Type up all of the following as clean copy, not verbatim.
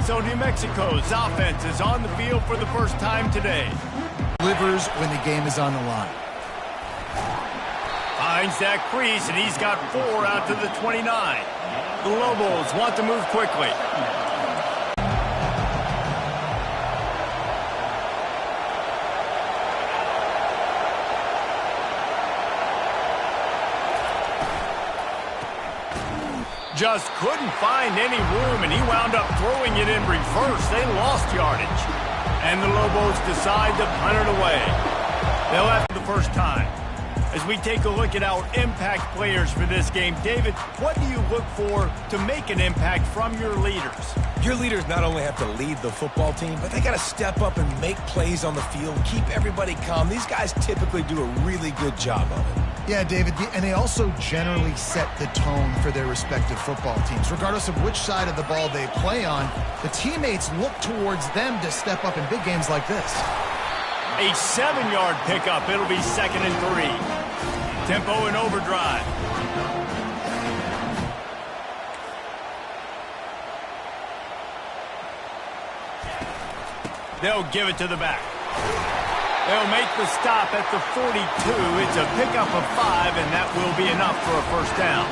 So New Mexico's offense is on the field for the first time today. Delivers when the game is on the line. Finds that crease, and he's got 4 out to the 29. The Lobos want to move quickly. Just couldn't find any room, and he wound up throwing it in reverse. They lost yardage. And the Lobos decide to punt it away. They'll have it the first time. As we take a look at our impact players for this game, David, what do you look for to make an impact from your leaders? Your leaders not only have to lead the football team, but they got to step up and make plays on the field, keep everybody calm. These guys typically do a really good job of it. Yeah, David, and they also generally set the tone for their respective football teams. Regardless of which side of the ball they play on, the teammates look towards them to step up in big games like this. A 7-yard pickup. It'll be 2nd and 3. Tempo and overdrive. They'll give it to the back. They'll make the stop at the 42. It's a pickup of 5, and that will be enough for a first down.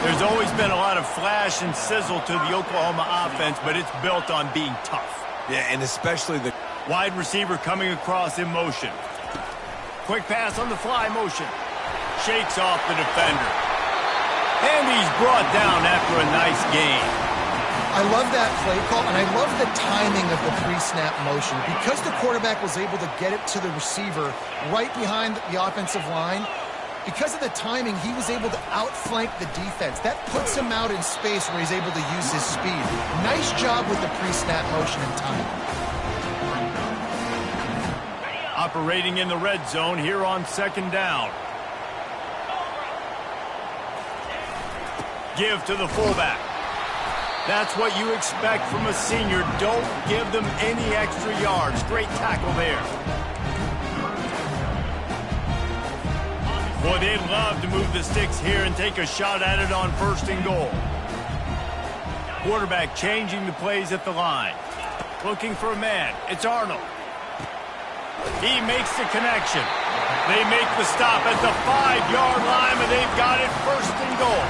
There's always been a lot of flash and sizzle to the Oklahoma offense, but it's built on being tough. Yeah, and especially the wide receiver coming across in motion. Quick pass on the fly motion. Shakes off the defender. And he's brought down after a nice gain. I love that play call, and I love the timing of the pre-snap motion. Because the quarterback was able to get it to the receiver right behind the offensive line, because of the timing, he was able to outflank the defense. That puts him out in space where he's able to use his speed. Nice job with the pre-snap motion and timing. Operating in the red zone here on 2nd down. Give to the fullback. That's what you expect from a senior. Don't give them any extra yards. Great tackle there. Boy, they'd love to move the sticks here and take a shot at it on 1st and goal. Quarterback changing the plays at the line. Looking for a man. It's Arnold. He makes the connection. They make the stop at the 5-yard line, and they've got it 1st and goal.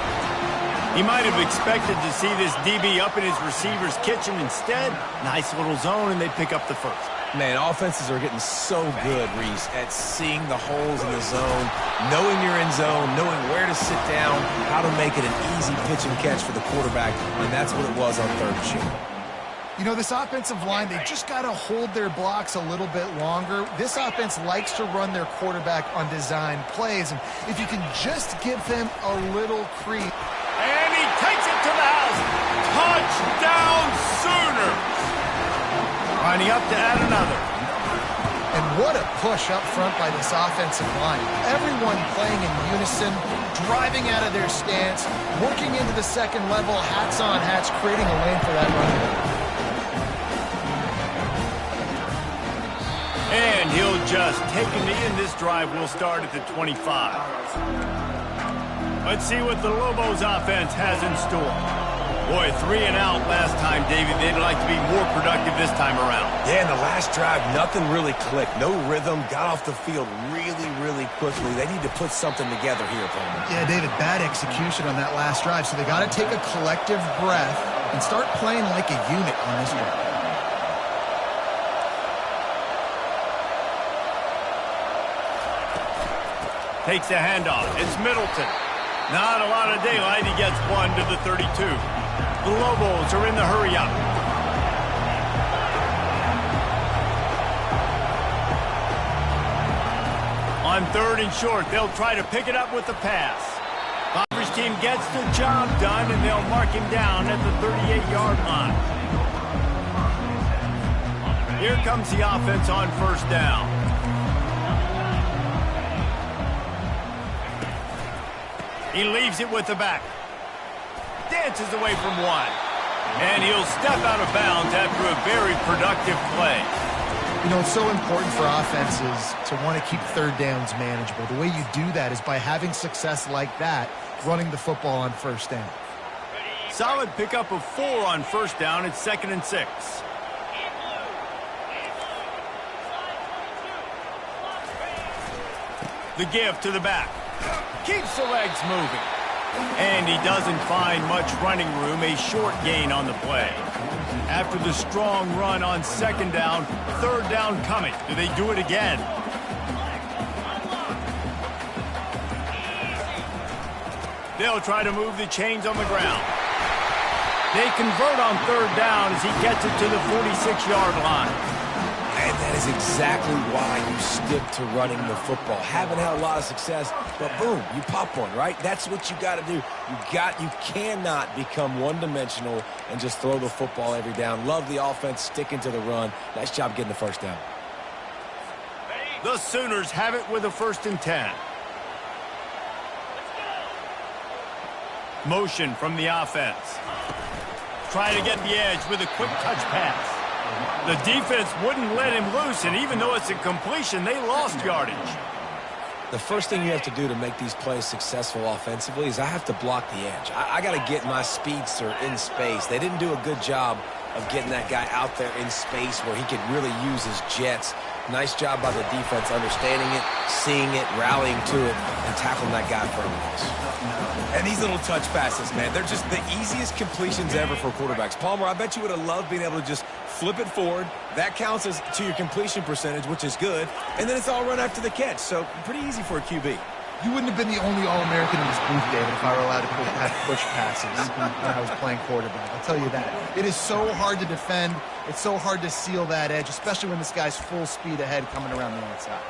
He might have expected to see this DB up in his receiver's kitchen. Instead, nice little zone, and they pick up the first. Man, offenses are getting so good, Reese, at seeing the holes in the zone, knowing you're in zone, knowing where to sit down, how to make it an easy pitch and catch for the quarterback, and that's what it was on 3rd and short. You know, this offensive line, they just got to hold their blocks a little bit longer. This offense likes to run their quarterback on design plays, and if you can just give them a little creep. And he takes it to the house. Touchdown Sooners. Lining up to add another. And what a push up front by this offensive line. Everyone playing in unison, driving out of their stance, working into the 2nd level, hats on hats, creating a lane for that running back. And he'll just take a knee, and this drive will start at the 25. Let's see what the Lobos offense has in store. Boy, 3 and out last time, David. They'd like to be more productive this time around. Yeah, in the last drive, nothing really clicked. No rhythm, got off the field really, really quickly. They need to put something together here, Coleman. Yeah, David, bad execution on that last drive, so they got to take a collective breath and start playing like a unit on this one. Takes the handoff. It's Middleton. Not a lot of daylight. He gets 1 to the 32. The Lobos are in the hurry-up. On 3rd and short, they'll try to pick it up with the pass. Bobber's team gets the job done, and they'll mark him down at the 38-yard line. Here comes the offense on 1st down. He leaves it with the back. Dances away from 1. And he'll step out of bounds after a very productive play. You know, it's so important for offenses to want to keep 3rd downs manageable. The way you do that is by having success like that, running the football on 1st down. Solid pickup of 4 on first down. It's 2nd and 6. The give to the back. Keeps the legs moving. And he doesn't find much running room. A short gain on the play. After the strong run on 2nd down, 3rd down coming. Do they do it again? They'll try to move the chains on the ground. They convert on 3rd down as he gets it to the 46-yard line. And that is exactly why you stick to running the football. Haven't had a lot of success, but boom, you pop one, right? That's what you got to do. You cannot become one-dimensional and just throw the football every down. Love the offense, sticking to the run. Nice job getting the first down. The Sooners have it with a 1st and 10. Motion from the offense. Trying to get the edge with a quick touch pass. The defense wouldn't let him loose, and even though it's a completion, they lost yardage. The first thing you have to do to make these plays successful offensively is I have to block the edge. I got to get my speedster in space. They didn't do a good job of getting that guy out there in space where he could really use his jets. Nice job by the defense understanding it, seeing it, rallying to it, and tackling that guy for a loss. And these little touch passes, man, they're just the easiest completions ever for quarterbacks. Palmer, I bet you would have loved being able to just flip it forward. That counts as to your completion percentage, which is good. And then it's all run after the catch. So pretty easy for a QB. You wouldn't have been the only All-American in this booth, David, if I were allowed to push passes when I was playing quarterback. I'll tell you that. It is so hard to defend. It's so hard to seal that edge, especially when this guy's full speed ahead coming around the outside.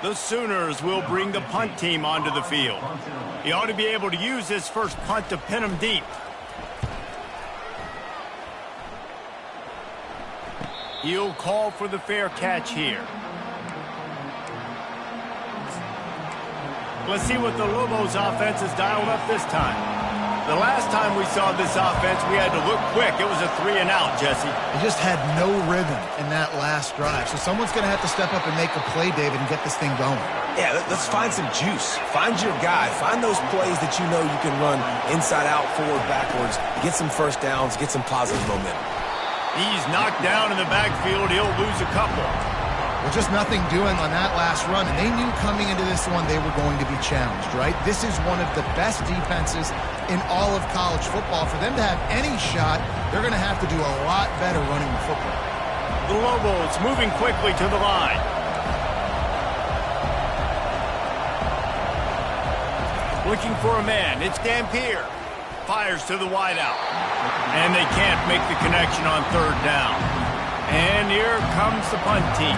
The Sooners will bring the punt team onto the field. He ought to be able to use his first punt to pin him deep. He'll call for the fair catch here. Let's see what the Lobos offense has dialed up this time. The last time we saw this offense, we had to look quick. It was a 3-and-out, Jesse. They just had no rhythm in that last drive. So someone's going to have to step up and make a play, David, and get this thing going. Yeah, let's find some juice. Find your guy. Find those plays that you know you can run inside out, forward, backwards. Get some first downs. Get some positive momentum. He's knocked down in the backfield. He'll lose a couple. Well, just nothing doing on that last run, and they knew coming into this one they were going to be challenged, right? This is one of the best defenses in all of college football. For them to have any shot, they're going to have to do a lot better running the football. The Lobos moving quickly to the line. Looking for a man. It's Dampier. Fires to the wideout. And they can't make the connection on 3rd down. And here comes the punt team.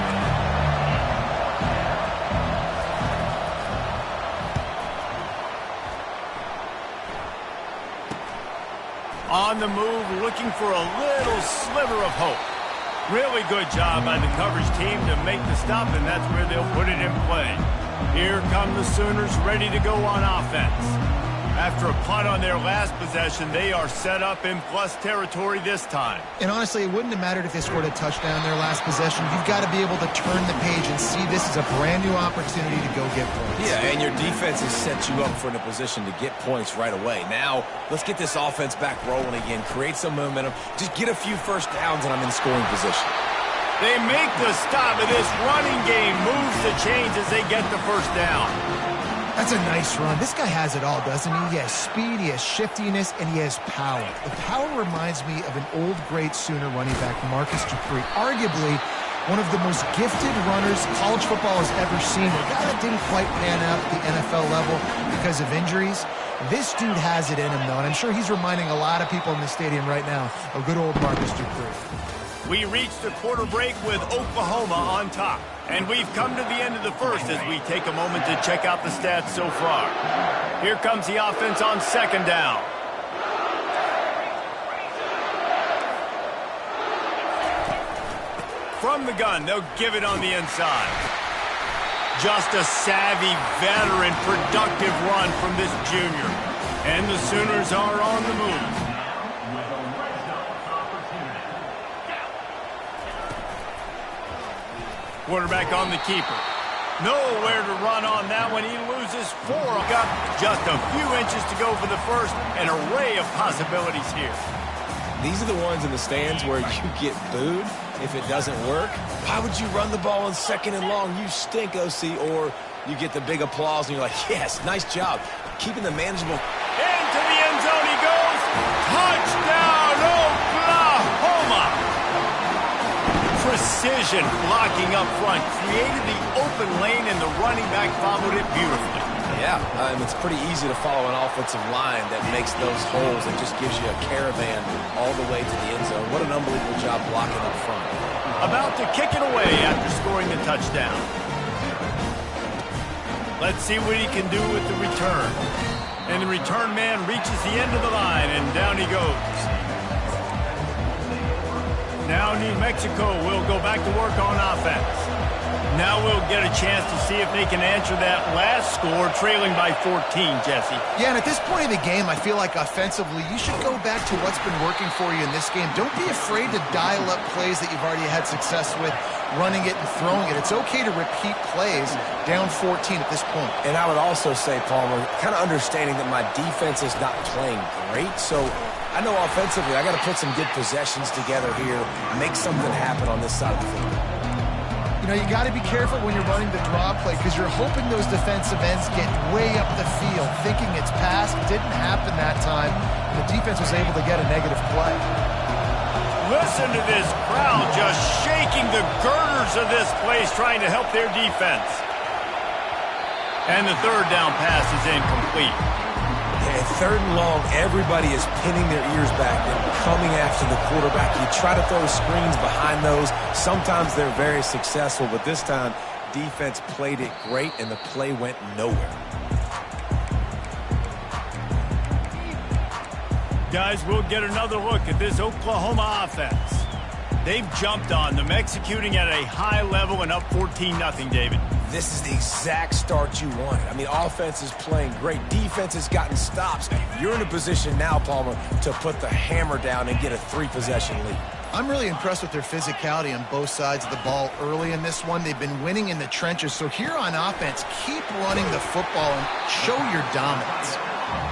On the move, looking for a little sliver of hope. Really good job by the coverage team to make the stop, and that's where they'll put it in play. Here come the Sooners ready to go on offense. After a punt on their last possession, they are set up in plus territory this time. And honestly, it wouldn't have mattered if they scored a touchdown in their last possession. You've got to be able to turn the page and see this is a brand new opportunity to go get points. Yeah, and your defense has set you up for in a position to get points right away. Now, let's get this offense back rolling again, create some momentum, just get a few first downs, and I'm in scoring position. They make the stop, and this running game moves the chains as they get the first down. That's a nice run. This guy has it all, doesn't he? He has speed, he has shiftiness, and he has power. The power reminds me of an old, great Sooner running back, Marcus Dupree. Arguably one of the most gifted runners college football has ever seen. A guy that didn't quite pan out at the NFL level because of injuries. This dude has it in him, though, and I'm sure he's reminding a lot of people in the stadium right now of good old Marcus Dupree. We reached the quarter break with Oklahoma on top. And we've come to the end of the first as we take a moment to check out the stats so far. Here comes the offense on 2nd down. From the gun, they'll give it on the inside. Just a savvy, veteran, productive run from this junior. And the Sooners are on the move. Quarterback on the keeper. Nowhere to run on that one. He loses 4. Got just a few inches to go for the first. An array of possibilities here. These are the ones in the stands where you get booed if it doesn't work. Why would you run the ball on 2nd and long? You stink, OC. Or you get the big applause and you're like, yes, nice job. Keeping the manageable. Into the end zone he goes. Touchdown, Oklahoma. Precision blocking up front. Created the open lane and the running back followed it beautifully. Yeah, it's pretty easy to follow an offensive line that makes those holes and just gives you a caravan all the way to the end zone. What an unbelievable job blocking up front. About to kick it away after scoring the touchdown. Let's see what he can do with the return. And the return man reaches the end of the line, and down he goes. Now New Mexico will go back to work on offense. Now we'll get a chance to see if they can answer that last score, trailing by 14, Jesse. Yeah, and at this point of the game, I feel like offensively, you should go back to what's been working for you in this game. Don't be afraid to dial up plays that you've already had success with, running it and throwing it. It's okay to repeat plays down 14 at this point. And I would also say, Palmer, kind of understanding that my defense is not playing great, so I know offensively I got to put some good possessions together here, make something happen on this side of the football. You know, you got to be careful when you're running the draw play because you're hoping those defensive ends get way up the field, thinking it's passed. It didn't happen that time, and the defense was able to get a negative play. Listen to this crowd just shaking the girders of this place, trying to help their defense. And the third down pass is incomplete. At 3rd and long, everybody is pinning their ears back and coming after the quarterback. You try to throw screens behind those. Sometimes they're very successful, but this time, defense played it great, and the play went nowhere. Guys, we'll get another look at this Oklahoma offense. They've jumped on them, executing at a high level and up 14-0, David. This is the exact start you wanted. I mean, offense is playing great. Defense has gotten stops. You're in a position now, Palmer, to put the hammer down and get a 3-possession lead. I'm really impressed with their physicality on both sides of the ball early in this one. They've been winning in the trenches. So here on offense, keep running the football and show your dominance.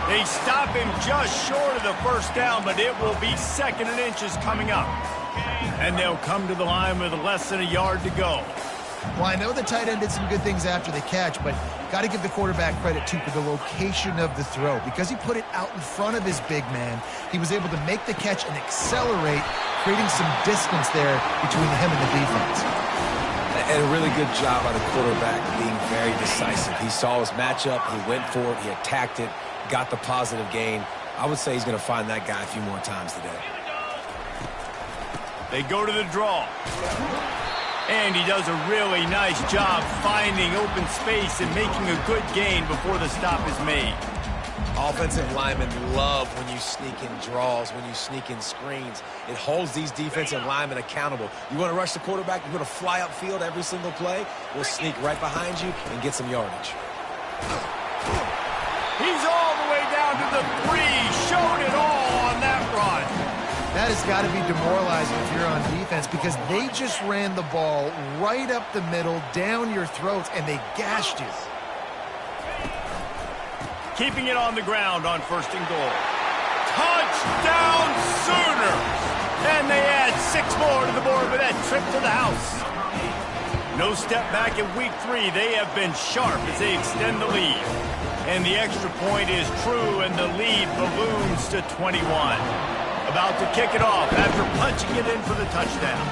They stop him just short of the first down, but it will be 2nd and inches coming up. And they'll come to the line with less than a yard to go. Well, I know the tight end did some good things after the catch, but got to give the quarterback credit, too, for the location of the throw. Because he put it out in front of his big man, he was able to make the catch and accelerate, creating some distance there between him and the defense. And a really good job by the quarterback being very decisive. He saw his matchup, he went for it, he attacked it, got the positive gain. I would say he's going to find that guy a few more times today. They go to the draw. And he does a really nice job finding open space and making a good gain before the stop is made. Offensive linemen love when you sneak in draws, when you sneak in screens. It holds these defensive linemen accountable. You want to rush the quarterback, you want to fly upfield every single play, we'll sneak right behind you and get some yardage. He's all the way down to the 3, showed it all on that run. That has got to be demoralizing if you're on defense because they just ran the ball right up the middle, down your throats, and they gashed you. Keeping it on the ground on 1st and goal. Touchdown Sooners! And they add 6 more to the board with that trip to the house. No step back in week 3. They have been sharp as they extend the lead. And the extra point is true, and the lead balloons to 21. About to kick it off after punching it in for the touchdown.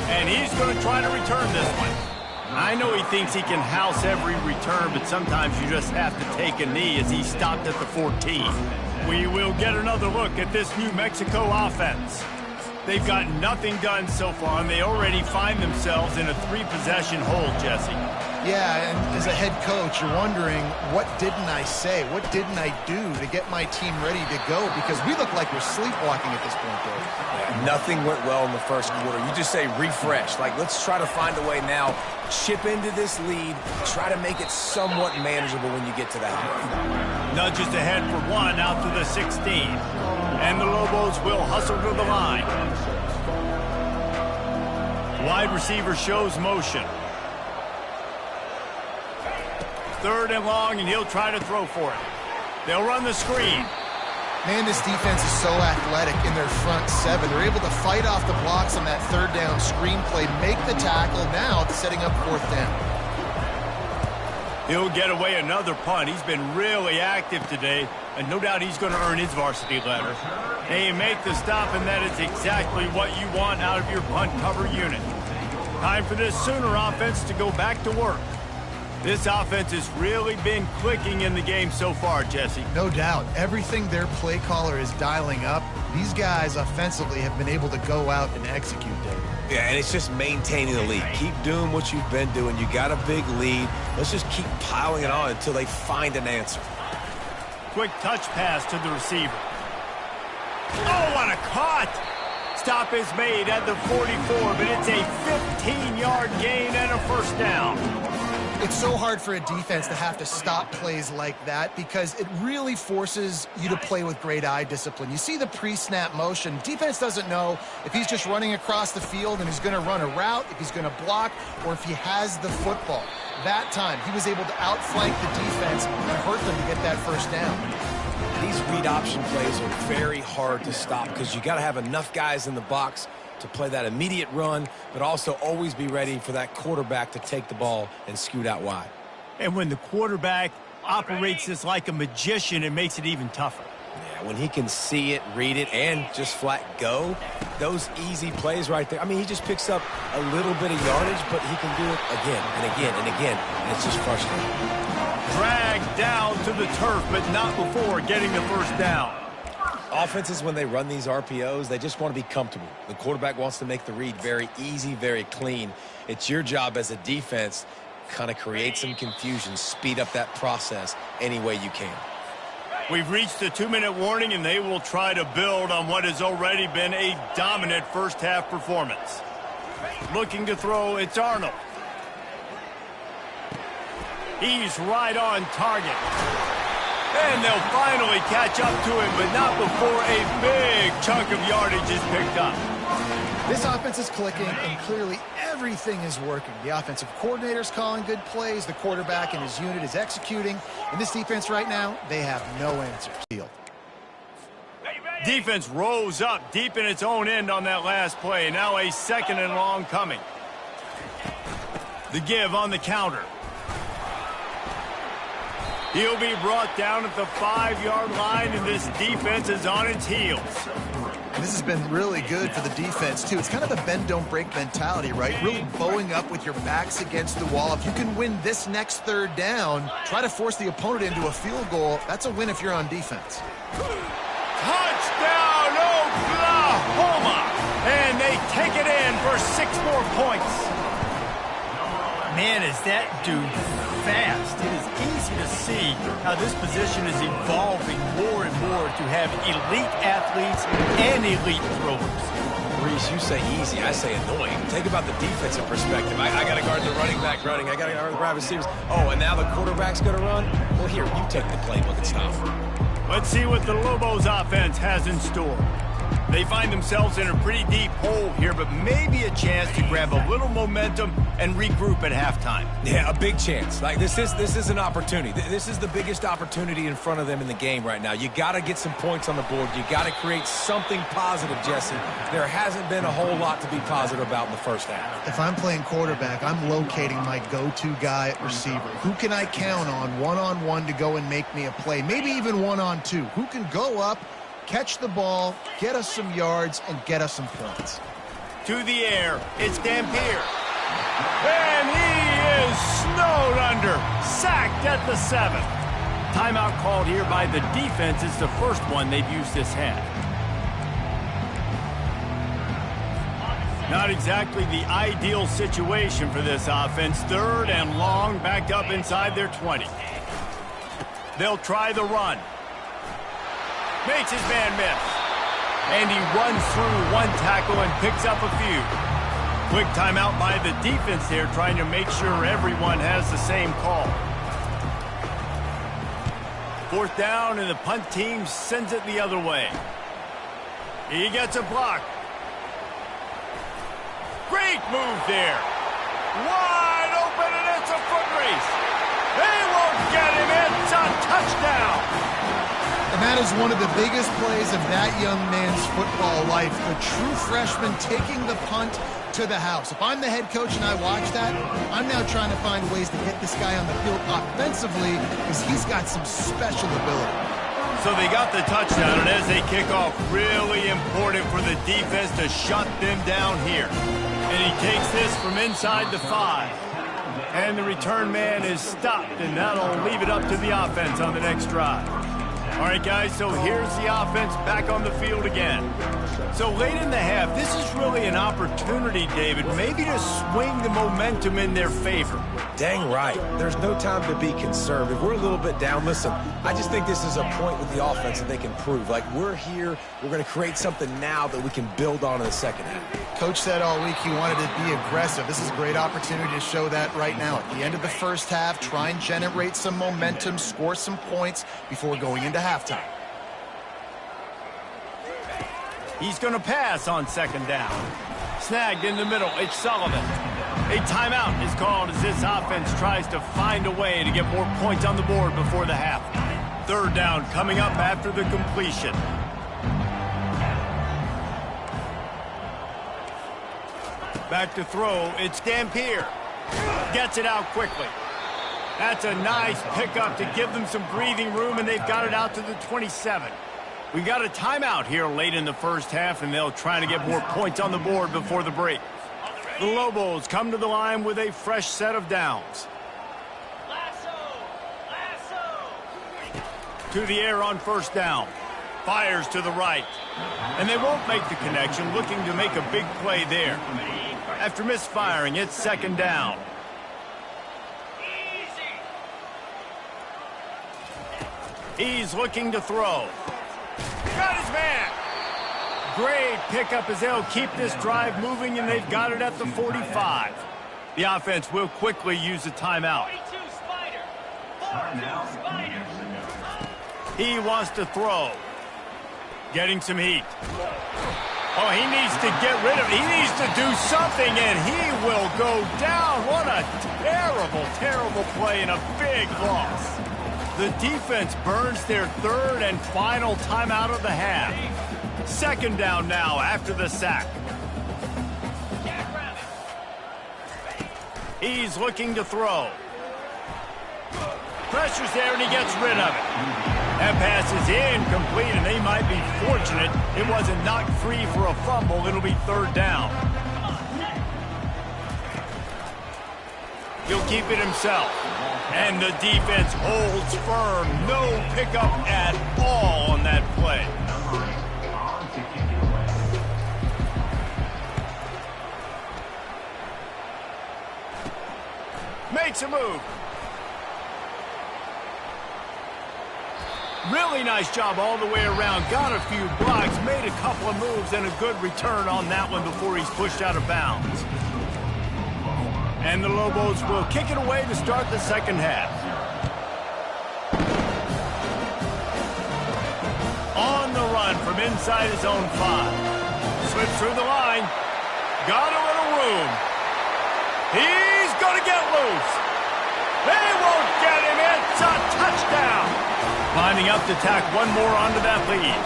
And he's going to try to return this one. I know he thinks he can house every return, but sometimes you just have to take a knee as he stopped at the 14. We will get another look at this New Mexico offense. They've got nothing done so far, and they already find themselves in a 3-possession hole, Jesse. Yeah, and as a head coach, you're wondering, what didn't I say? What didn't I do to get my team ready to go? Because we look like we're sleepwalking at this point, Dave. Yeah, nothing went well in the first quarter. You just say refresh. Like, let's try to find a way now, chip into this lead, try to make it somewhat manageable when you get to that point. Nudges ahead for 1 out to the 16. And the Lobos will hustle to the line. Wide receiver shows motion. 3rd and long, and he'll try to throw for it. They'll run the screen. Man, this defense is so athletic in their front 7. They're able to fight off the blocks on that 3rd down screen play, make the tackle. Now it's setting up 4th down. He'll get away another punt. He's been really active today, and no doubt he's going to earn his varsity letter. They make the stop, and that is exactly what you want out of your punt cover unit. Time for this Sooner offense to go back to work. This offense has really been clicking in the game so far, Jesse. No doubt. Everything their play caller is dialing up, these guys offensively have been able to go out and execute, David. Yeah, and it's just maintaining the lead. Keep doing what you've been doing. You got a big lead. Let's just keep piling it on until they find an answer. Quick touch pass to the receiver. Oh, what a cut! Stop is made at the 44, but it's a 15-yard gain and a 1st down. It's so hard for a defense to have to stop plays like that because it really forces you to play with great eye discipline. You see the pre-snap motion. Defense doesn't know if he's just running across the field and he's going to run a route, if he's going to block, or if he has the football. That time, he was able to outflank the defense and hurt them to get that 1st down. These read option plays are very hard to stop because you got to have enough guys in the box to play that immediate run, but also always be ready for that quarterback to take the ball and scoot out wide. And when the quarterback operates this like a magician, it makes it even tougher. Yeah, when he can see it, read it, and just flat go, those easy plays right there. I mean, he just picks up a little bit of yardage, but he can do it again and again and again, and it's just frustrating. Dragged down to the turf, but not before getting the 1st down. Offenses, when they run these RPOs, they just want to be comfortable. The quarterback wants to make the read very easy, very clean. It's your job as a defense to kind of create some confusion, speed up that process any way you can. We've reached the 2-minute warning, and they will try to build on what has already been a dominant first-half performance. Looking to throw, it's Arnold. He's right on target. And they'll finally catch up to him, but not before a big chunk of yardage is picked up. This offense is clicking, and clearly everything is working. The offensive coordinator's calling good plays. The quarterback and his unit is executing. And this defense right now, they have no answers. Defense rose up deep in its own end on that last play. Now a 2nd and long coming. The give on the counter. He'll be brought down at the 5-yard line, and this defense is on its heels. This has been really good for the defense, too. It's kind of a bend-don't-break mentality, right? Really bowing up with your backs against the wall. If you can win this next 3rd down, try to force the opponent into a field goal. That's a win if you're on defense. Touchdown, Oklahoma! And they take it in for 6 more points. Man, is that dude fast. It is easy to see how this position is evolving more and more to have elite athletes and elite throwers. Reese, you say easy, I say annoying. Think about the defensive perspective. I got to guard the running back running. I got to guard the wide receivers. Oh, and now the quarterback's going to run? Well, here, you take the playbook and stuff. Let's see what the Lobos offense has in store. They find themselves in a pretty deep hole here, but maybe a chance to grab a little momentum and regroup at halftime. Yeah, a big chance. Like this is an opportunity. This is the biggest opportunity in front of them in the game right now. You got to get some points on the board. You got to create something positive, Jesse. There hasn't been a whole lot to be positive about in the first half. If I'm playing quarterback, I'm locating my go-to guy at receiver. Who can I count on one-on-one to go and make me a play? Maybe even one-on-two. Who can go up, catch the ball, get us some yards, and get us some points. To the air, it's Dampier. And he is snowed under, sacked at the 7th. Timeout called here by the defense. It's the first one they've used this half. Not exactly the ideal situation for this offense. 3rd and long, backed up inside their 20. They'll try the run. Makes his man miss. And he runs through one tackle and picks up a few. Quick timeout by the defense there, trying to make sure everyone has the same call. 4th down, and the punt team sends it the other way. He gets a block. Great move there. Wide open, and it's a foot race. They won't get him. It's a touchdown. And that is one of the biggest plays of that young man's football life. The true freshman taking the punt to the house. If I'm the head coach and I watch that, I'm now trying to find ways to get this guy on the field offensively because he's got some special ability. So they got the touchdown, and as they kick off, really important for the defense to shut them down here. And he takes this from inside the 5. And the return man is stopped, and that'll leave it up to the offense on the next drive. All right, guys, so here's the offense back on the field again. So late in the half, this is really an opportunity, David, maybe to swing the momentum in their favor. Dang right. There's no time to be conservative. We're a little bit down. Listen, I just think this is a point with the offense that they can prove. Like, we're here, we're going to create something now that we can build on in the second half. Coach said all week he wanted to be aggressive. This is a great opportunity to show that right now. At the end of the first half, try and generate some momentum, score some points before going into halftime. He's going to pass on second down. Snagged in the middle. It's Sullivan. A timeout is called as this offense tries to find a way to get more points on the board before the half. Third down coming up after the completion. Back to throw. It's Dampier. Gets it out quickly. That's a nice pickup to give them some breathing room, and they've got it out to the 27. We got a timeout here late in the first half, and they'll try to get more points on the board before the break. The Lobos come to the line with a fresh set of downs. To the air on first down. Fires to the right. And they won't make the connection, looking to make a big play there. After misfiring, it's second down. He's looking to throw. Got his man. Great pickup as they'll keep this drive moving, and they've got it at the 45. The offense will quickly use a timeout. He wants to throw. Getting some heat. Oh, he needs to get rid of it. He needs to do something, and he will go down. What a terrible, terrible play and a big loss. The defense burns their third and final timeout of the half. Second down now after the sack. He's looking to throw. Pressure's there, and he gets rid of it. That pass is incomplete, and they might be fortunate it wasn't knocked free for a fumble. It'll be third down. He'll keep it himself. And the defense holds firm. No pickup at all on that play. Makes a move. Really nice job all the way around. Got a few blocks, made a couple of moves, and a good return on that one before he's pushed out of bounds. And the Lobos will kick it away to start the second half. On the run from inside his own 5. Slips through the line. Got a little room. He's going to get loose. They won't get him. It's a touchdown. Lining up to tack one more onto that lead.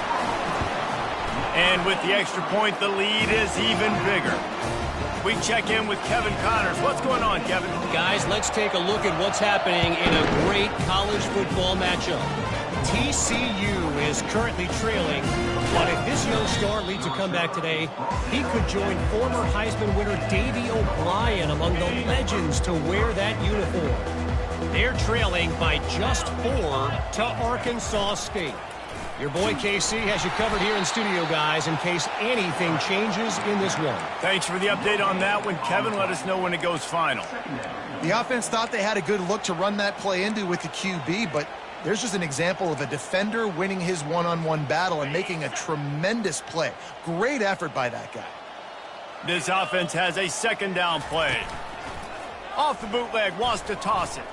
And with the extra point, the lead is even bigger. We check in with Kevin Connors. What's going on, Kevin? Guys, let's take a look at what's happening in a great college football matchup. TCU is currently trailing, but if this young star leads a comeback today, he could join former Heisman winner Davey O'Brien among the legends to wear that uniform. They're trailing by just 4 to Arkansas State. Your boy KC has you covered here in studio, guys, in case anything changes in this one. Thanks for the update on that one, Kevin. Let us know when it goes final. The offense thought they had a good look to run that play into with the QB, but there's just an example of a defender winning his one-on-one battle and making a tremendous play. Great effort by that guy. This offense has a second down play. Off the bootleg, wants to toss it.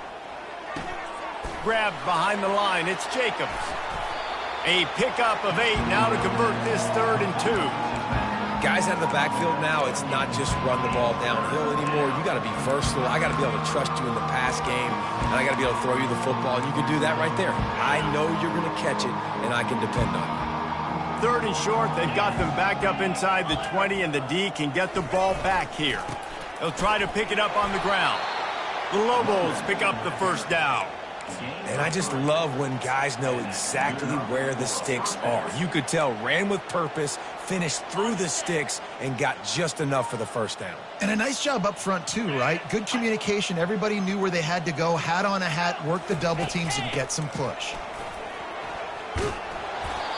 Grabbed behind the line, it's Jacobs. A pickup of 8 now to convert this 3rd and 2. Guys out of the backfield now, it's not just run the ball downhill anymore. You got to be versatile. I got to be able to trust you in the pass game, and I got to be able to throw you the football, and you can do that right there. I know you're going to catch it, and I can depend on it. 3rd and short, they've got them back up inside the 20, and the D can get the ball back here. They'll try to pick it up on the ground. The Lobos pick up the first down. And I just love when guys know exactly where the sticks are. You could tell, ran with purpose, finished through the sticks, and got just enough for the first down. And a nice job up front, too, right? Good communication. Everybody knew where they had to go, hat on a hat, work the double teams, and get some push.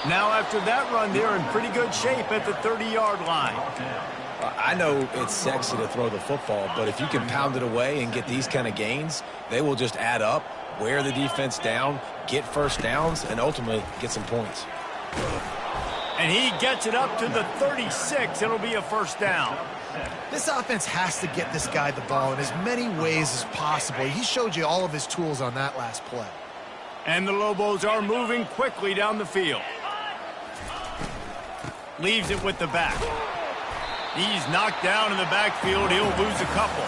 Now, after that run, they're in pretty good shape at the 30-yard line. I know it's sexy to throw the football, but if you can pound it away and get these kind of gains, they will just add up, wear the defense down, get first downs, and ultimately get some points. And he gets it up to the 36. It'll be a first down. This offense has to get this guy the ball in as many ways as possible. He showed you all of his tools on that last play. And the Lobos are moving quickly down the field. Leaves it with the back. He's knocked down in the backfield. He'll lose a couple.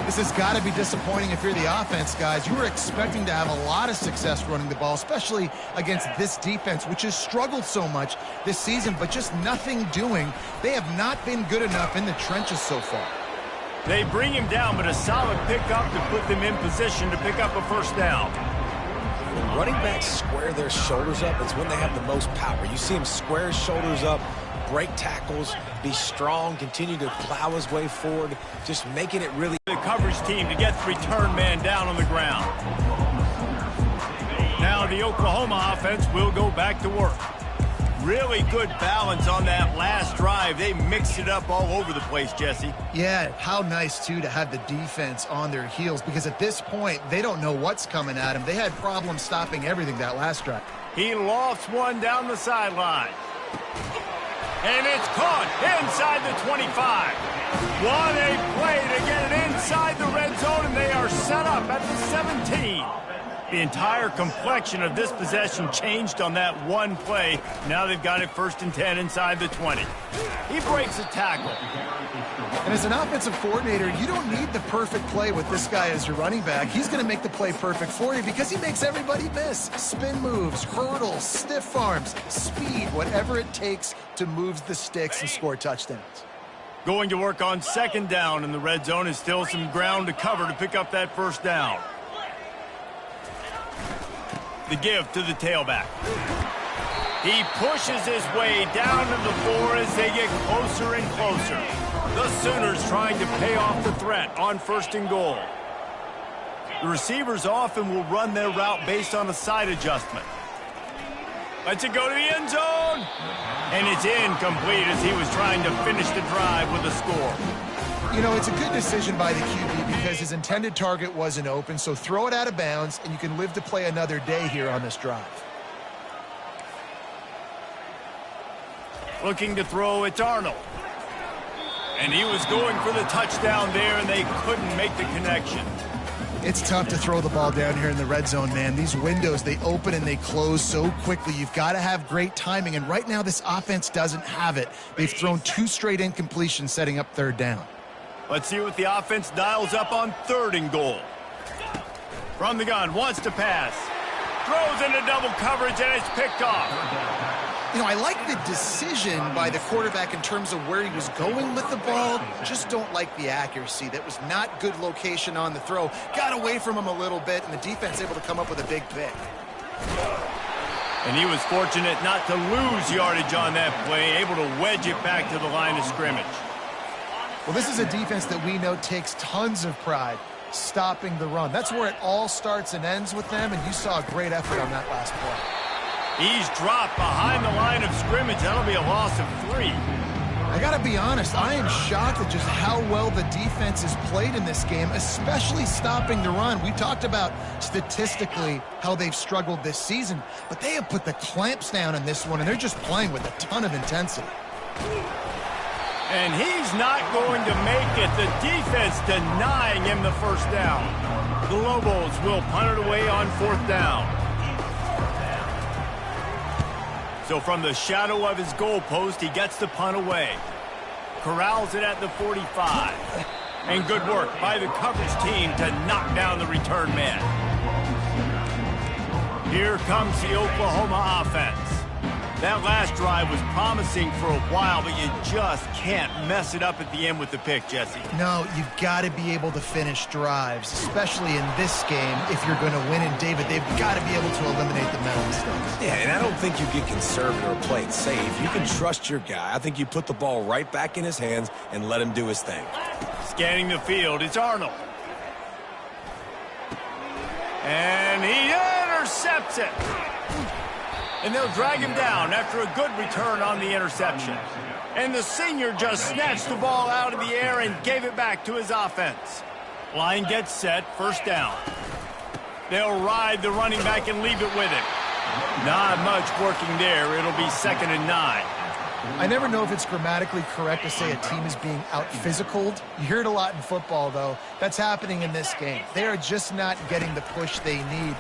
This has got to be disappointing if you're the offense, guys. You were expecting to have a lot of success running the ball, especially against this defense, which has struggled so much this season, but just nothing doing. They have not been good enough in the trenches so far. They bring him down, but a solid pickup to put them in position to pick up a first down. When running backs square their shoulders up, it's when they have the most power. You see him square his shoulders up, break tackles, be strong, continue to plow his way forward, just making it really... The coverage team to get the return man down on the ground. Now the Oklahoma offense will go back to work. Really good balance on that last drive. They mixed it up all over the place, Jesse. Yeah, how nice, too, to have the defense on their heels, because at this point, they don't know what's coming at them. They had problems stopping everything that last drive. He lofts one down the sideline. And it's caught inside the 25. What a play to get it inside the red zone, and they are set up at the 17. The entire complexion of this possession changed on that one play. Now they've got it 1st and 10 inside the 20. He breaks a tackle. And as an offensive coordinator, you don't need the perfect play with this guy as your running back. He's going to make the play perfect for you because he makes everybody miss. Spin moves, hurdles, stiff arms, speed, whatever it takes to move the sticks and score touchdowns. Going to work on 2nd down, and the red zone is still some ground to cover to pick up that first down. The give to the tailback. He pushes his way down to the floor as they get closer and closer. The Sooners trying to pay off the threat on 1st and goal. The receivers often will run their route based on a side adjustment. Lets it go to the end zone. And it's incomplete as he was trying to finish the drive with a score. You know, it's a good decision by the QB because his intended target wasn't open, so throw it out of bounds, and you can live to play another day here on this drive. Looking to throw, it's Arnold. And he was going for the touchdown there, and they couldn't make the connection. It's tough to throw the ball down here in the red zone, man. These windows, they open and they close so quickly. You've got to have great timing, and right now this offense doesn't have it. They've thrown 2 straight incompletions setting up 3rd down. Let's see what the offense dials up on 3rd and goal. From the gun, wants to pass. Throws into double coverage, and it's picked off. You know, I like the decision by the quarterback in terms of where he was going with the ball. Just don't like the accuracy. That was not good location on the throw. Got away from him a little bit, and the defense able to come up with a big pick. And he was fortunate not to lose yardage on that play, able to wedge it back to the line of scrimmage. Well, this is a defense that we know takes tons of pride stopping the run. That's where it all starts and ends with them, and you saw a great effort on that last play. He's dropped behind the line of scrimmage. That'll be a loss of 3. I got to be honest, I am shocked at just how well the defense has played in this game, especially stopping the run. We talked about statistically how they've struggled this season, but they have put the clamps down in this one, and they're just playing with a ton of intensity. And he's not going to make it. The defense denying him the first down. The Lobos will punt it away on 4th down. So from the shadow of his goalpost, he gets the punt away. corrals it at the 45. And good work by the coverage team to knock down the return man. Here comes the Oklahoma offense. That last drive was promising for a while, but you just can't mess it up at the end with the pick, Jesse. No, you've got to be able to finish drives, especially in this game if you're going to win. And, David, they've got to be able to eliminate the mental mistakes. Yeah, and I don't think you get conservative or play it safe. You can trust your guy. I think you put the ball right back in his hands and let him do his thing. Scanning the field, it's Arnold. And he intercepts it. And they'll drag him down after a good return on the interception. And the senior just snatched the ball out of the air and gave it back to his offense. Line gets set, first down. They'll ride the running back and leave it with him. Not much working there. It'll be 2nd and 9. I never know if it's grammatically correct to say a team is being out-physicaled. You hear it a lot in football, though. That's happening in this game. They are just not getting the push they need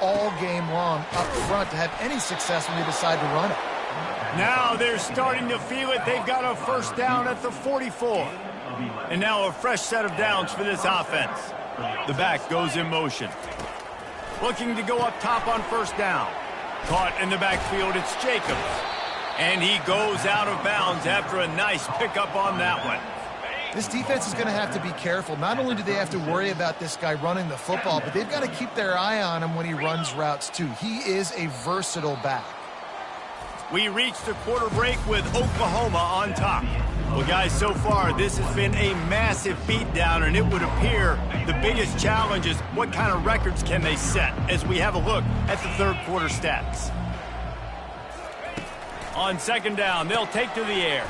all game long up front to have any success when they decide to run it. Now they're starting to feel it. They've got a first down at the 44. And now a fresh set of downs for this offense. The back goes in motion. Looking to go up top on first down. Caught in the backfield, it's Jacobs. And he goes out of bounds after a nice pickup on that one. This defense is going to have to be careful. Not only do they have to worry about this guy running the football, but they've got to keep their eye on him when he runs routes, too. He is a versatile back. We reach the quarter break with Oklahoma on top. Well, guys, so far, this has been a massive beatdown, and it would appear the biggest challenge is what kind of records can they set as we have a look at the third quarter stats. On second down, they'll take to the air.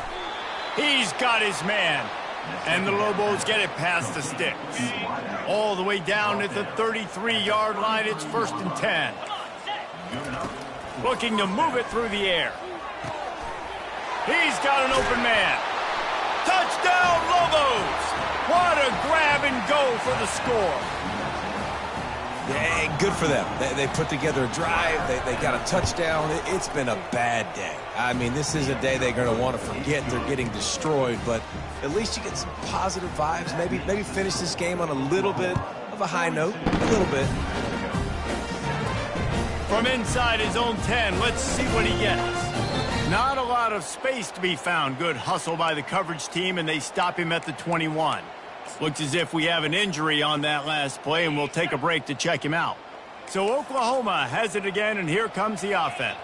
He's got his man. And the Lobos get it past the sticks. All the way down at the 33-yard line, it's 1st and 10. Looking to move it through the air. He's got an open man. Touchdown, Lobos! What a grab and go for the score. Yeah, good for them. They put together a drive. They got a touchdown. It's been a bad day. I mean, this is a day they're going to want to forget. They're getting destroyed, but at least you get some positive vibes. Maybe finish this game on a little bit of a high note. A little bit. From inside his own 10, let's see what he gets. Not a lot of space to be found. Good hustle by the coverage team, and they stop him at the 21. Looks as if we have an injury on that last play, and we'll take a break to check him out. So Oklahoma has it again, and here comes the offense.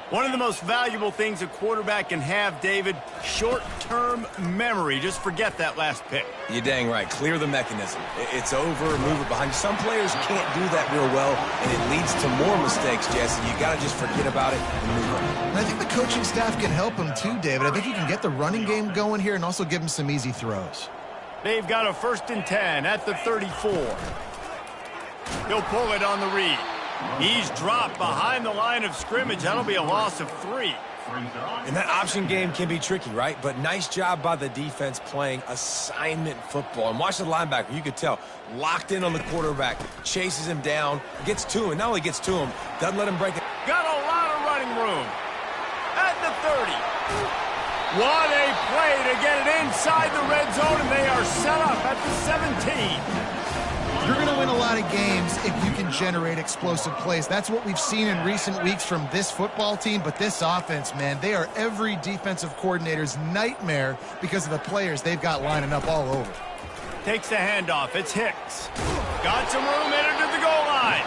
One of the most valuable things a quarterback can have, David, short-term memory. Just forget that last pick. You're dang right. Clear the mechanism. It's over, move it behind you. Some players can't do that real well, and it leads to more mistakes, Jesse. You got to just forget about it and move on. And I think the coaching staff can help him too, David. I think you can get the running game going here and also give him some easy throws. They've got a 1st and 10 at the 34. He'll pull it on the read. He's dropped behind the line of scrimmage. That'll be a loss of 3. And that option game can be tricky, right? But nice job by the defense playing assignment football. And watch the linebacker. You could tell. Locked in on the quarterback. Chases him down. Gets to him. Not only gets to him, doesn't let him break it. Got a lot of running room. At the 30. What a play to get it inside the red zone, and they are set up at the 17. You're going to win a lot of games if you can generate explosive plays. That's what we've seen in recent weeks from this football team, but this offense, man, they are every defensive coordinator's nightmare because of the players they've got lining up all over. Takes the handoff. It's Hicks. Got some room headed to the goal line.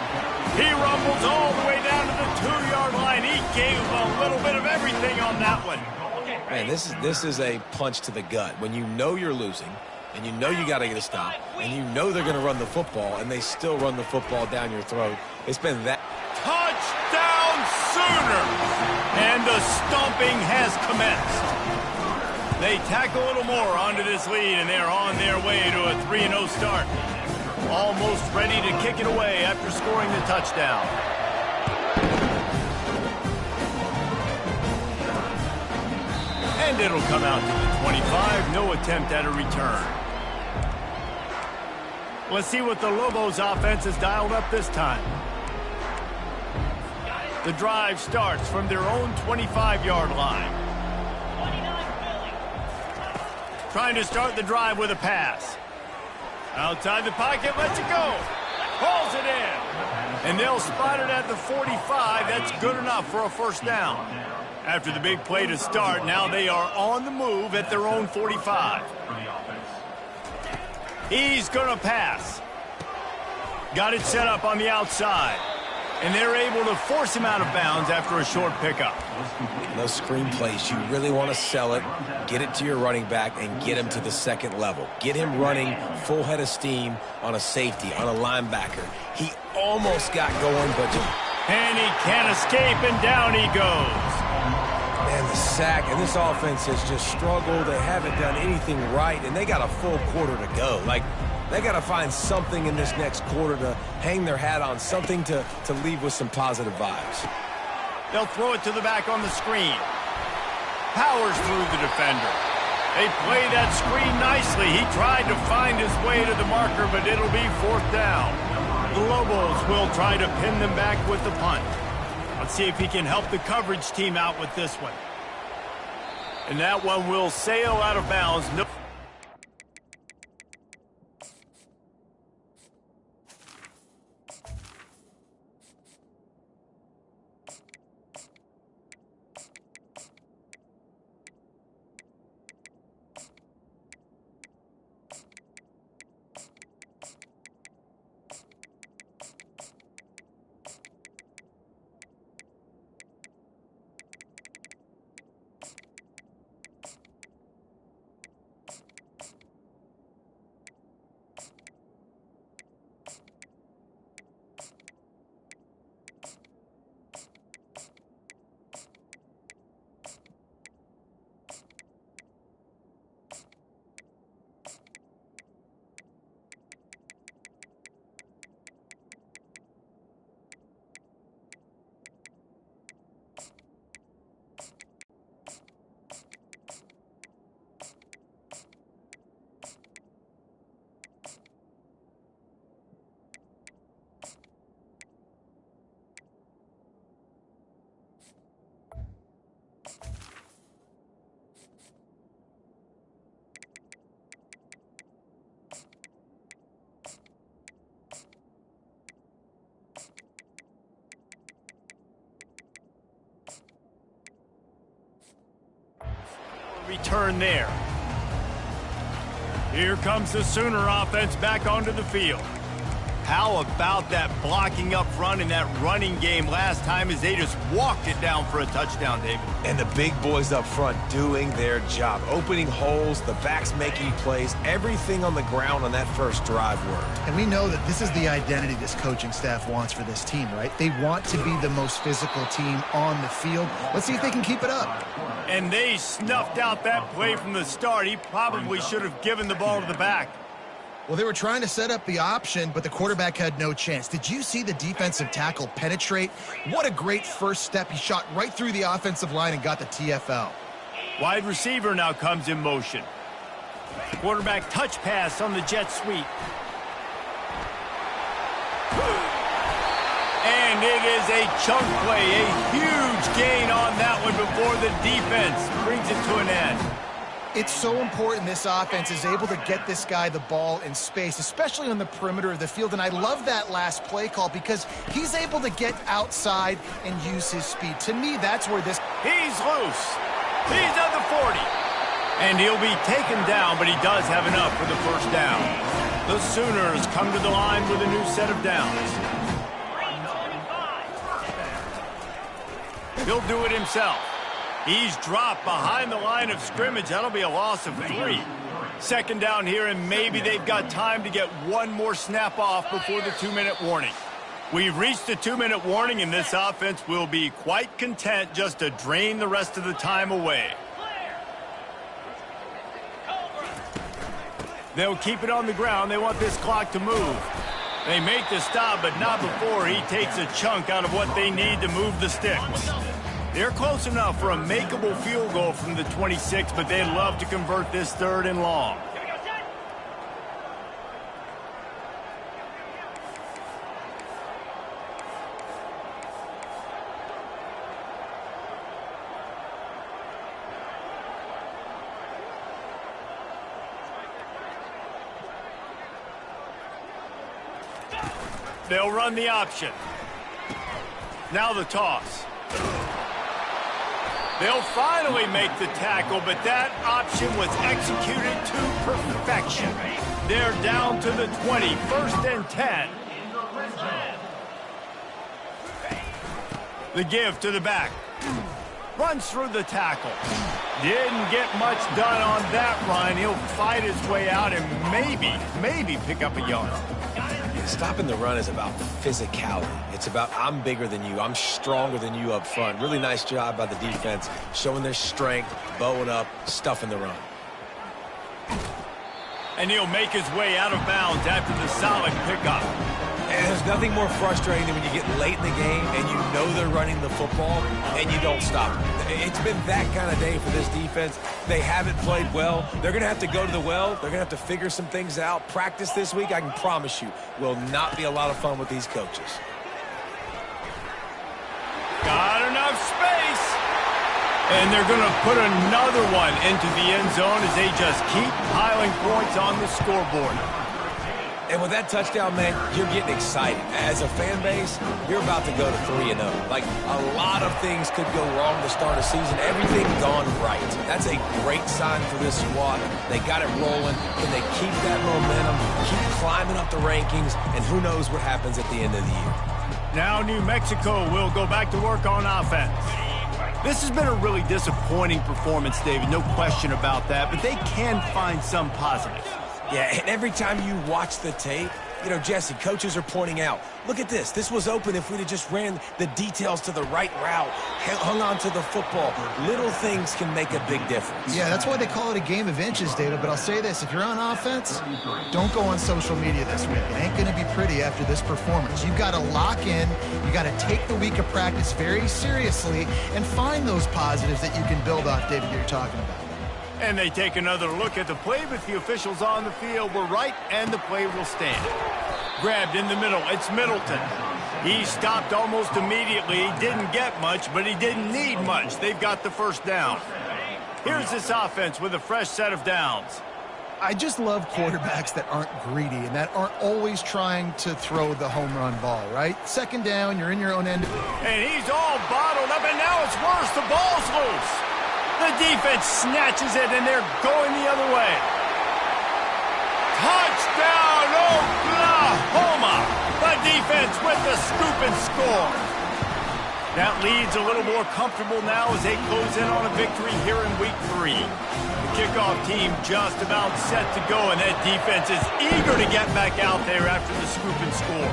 He rumbles all the way down to the 2-yard line. He gave a little bit of everything on that one. Man, this is a punch to the gut. When you know you're losing, and you know you got to get a stop, and you know they're going to run the football, and they still run the football down your throat. It's been that. Touchdown Sooner! And the stomping has commenced. They tack a little more onto this lead, and they're on their way to a 3-0 start. Almost ready to kick it away after scoring the touchdown. And it'll come out to the 25. No attempt at a return. Let's see what the Lobos offense has dialed up this time. The drive starts from their own 25-yard line. Trying to start the drive with a pass. Outside the pocket, lets it go. Hauls it in. And they'll spot it at the 45. That's good enough for a first down. After the big play to start, now they are on the move at their own 45. He's going to pass. Got it set up on the outside. And they're able to force him out of bounds after a short pickup. Those screen plays, you really want to sell it, get it to your running back, and get him to the second level. Get him running full head of steam on a safety, on a linebacker. He almost got going, but just... And he can't escape, and down he goes. Man, the sack, and this offense has just struggled. They haven't done anything right, and they got a full quarter to go. Like, they got to find something in this next quarter to hang their hat on, something to leave with some positive vibes. They'll throw it to the back on the screen. Powers through the defender. They play that screen nicely. He tried to find his way to the marker, but it'll be fourth down. The Lobos will try to pin them back with the punt. Let's see if he can help the coverage team out with this one. And that one will sail out of bounds. No. Return there. Here comes the Sooner offense back onto the field. How about that blocking up front in that running game last time as they just walked it down for a touchdown, David? And the big boys up front doing their job, opening holes, the backs making plays, everything on the ground on that first drive worked. And we know that this is the identity this coaching staff wants for this team, right? They want to be the most physical team on the field. Let's see if they can keep it up. And they snuffed out that play from the start. He probably should have given the ball to the back. Well, they were trying to set up the option, but the quarterback had no chance. Did you see the defensive tackle penetrate? What a great first step. He shot right through the offensive line and got the TFL. Wide receiver now comes in motion. Quarterback touch pass on the jet sweep. And it is a chunk play, a huge gain on that one before the defense brings it to an end. It's so important this offense is able to get this guy the ball in space, especially on the perimeter of the field. And I love that last play call because he's able to get outside and use his speed. To me, that's where this... He's loose. He's at the 40. And he'll be taken down, but he does have enough for the first down. The Sooners come to the line with a new set of downs. He'll do it himself. He's dropped behind the line of scrimmage. That'll be a loss of 3. Second down here, and maybe they've got time to get one more snap off before the 2-minute warning. We've reached the 2-minute warning, and this offense will be quite content just to drain the rest of the time away. They'll keep it on the ground. They want this clock to move. They make the stop, but not before he takes a chunk out of what they need to move the sticks. They're close enough for a makeable field goal from the 26, but they'd love to convert this 3rd and long. They'll run the option. Now the toss. They'll finally make the tackle, but that option was executed to perfection. They're down to the 20, 1st and 10. The give to the back. Runs through the tackle. Didn't get much done on that run. He'll fight his way out and maybe pick up a yard. Stopping the run is about physicality. It's about I'm bigger than you. I'm stronger than you up front. Really nice job by the defense, showing their strength, bowing up, stuffing the run. And he'll make his way out of bounds after the solid pickup. And there's nothing more frustrating than when you get late in the game and you know they're running the football and you don't stop them. It's been that kind of day for this defense. They haven't played well. They're going to have to go to the well. They're going to have to figure some things out. Practice this week, I can promise you, will not be a lot of fun with these coaches. Got enough space. And they're going to put another one into the end zone as they just keep piling points on the scoreboard. And with that touchdown, man, you're getting excited. As a fan base, you're about to go to 3-0. Like, a lot of things could go wrong to start a season. Everything gone right. That's a great sign for this squad. They got it rolling. Can they keep that momentum, keep climbing up the rankings, and who knows what happens at the end of the year. Now New Mexico will go back to work on offense. This has been a really disappointing performance, David. No question about that, but they can find some positives. Yeah, and every time you watch the tape, you know, Jesse, coaches are pointing out, look at this. This was open if we'd have just ran the details to the right route, hung on to the football. Little things can make a big difference. Yeah, that's why they call it a game of inches, David. But I'll say this, if you're on offense, don't go on social media this week. It ain't going to be pretty after this performance. You've got to lock in. You got to take the week of practice very seriously and find those positives that you can build off, David, that you're talking about. And they take another look at the play, but the officials on the field were right, and the play will stand. Grabbed in the middle, it's Middleton. He stopped almost immediately. He didn't get much, but he didn't need much. They've got the first down. Here's this offense with a fresh set of downs. I just love quarterbacks that aren't greedy and that aren't always trying to throw the home run ball, right? 2nd down, you're in your own end. And he's all bottled up, and now it's worse. The ball's loose. The defense snatches it, and they're going the other way. Touchdown, Oklahoma! The defense with the scoop and score. That lead's a little more comfortable now as they close in on a victory here in Week 3. The kickoff team just about set to go, and that defense is eager to get back out there after the scoop and score.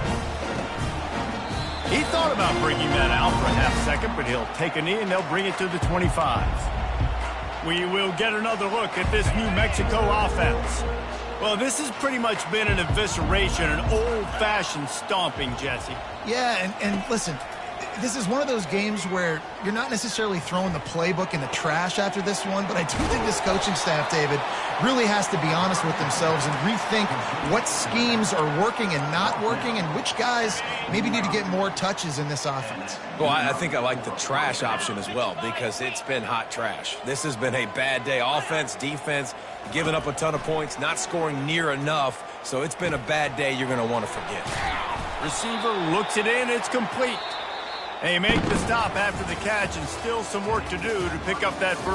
He thought about bringing that out for a half second, but he'll take a knee, and they'll bring it to the 25. We will get another look at this New Mexico offense. Well, this has pretty much been an evisceration, an old-fashioned stomping, Jesse. Yeah, and listen, this is one of those games where you're not necessarily throwing the playbook in the trash after this one, but I do think this coaching staff, David, really has to be honest with themselves and rethink what schemes are working and not working and which guys maybe need to get more touches in this offense. Well, I think I like the trash option as well because it's been hot trash. This has been a bad day. Offense, defense, giving up a ton of points, not scoring near enough. So it's been a bad day you're going to want to forget. Receiver looks it in. It's complete. They make the stop after the catch and still some work to do to pick up that first.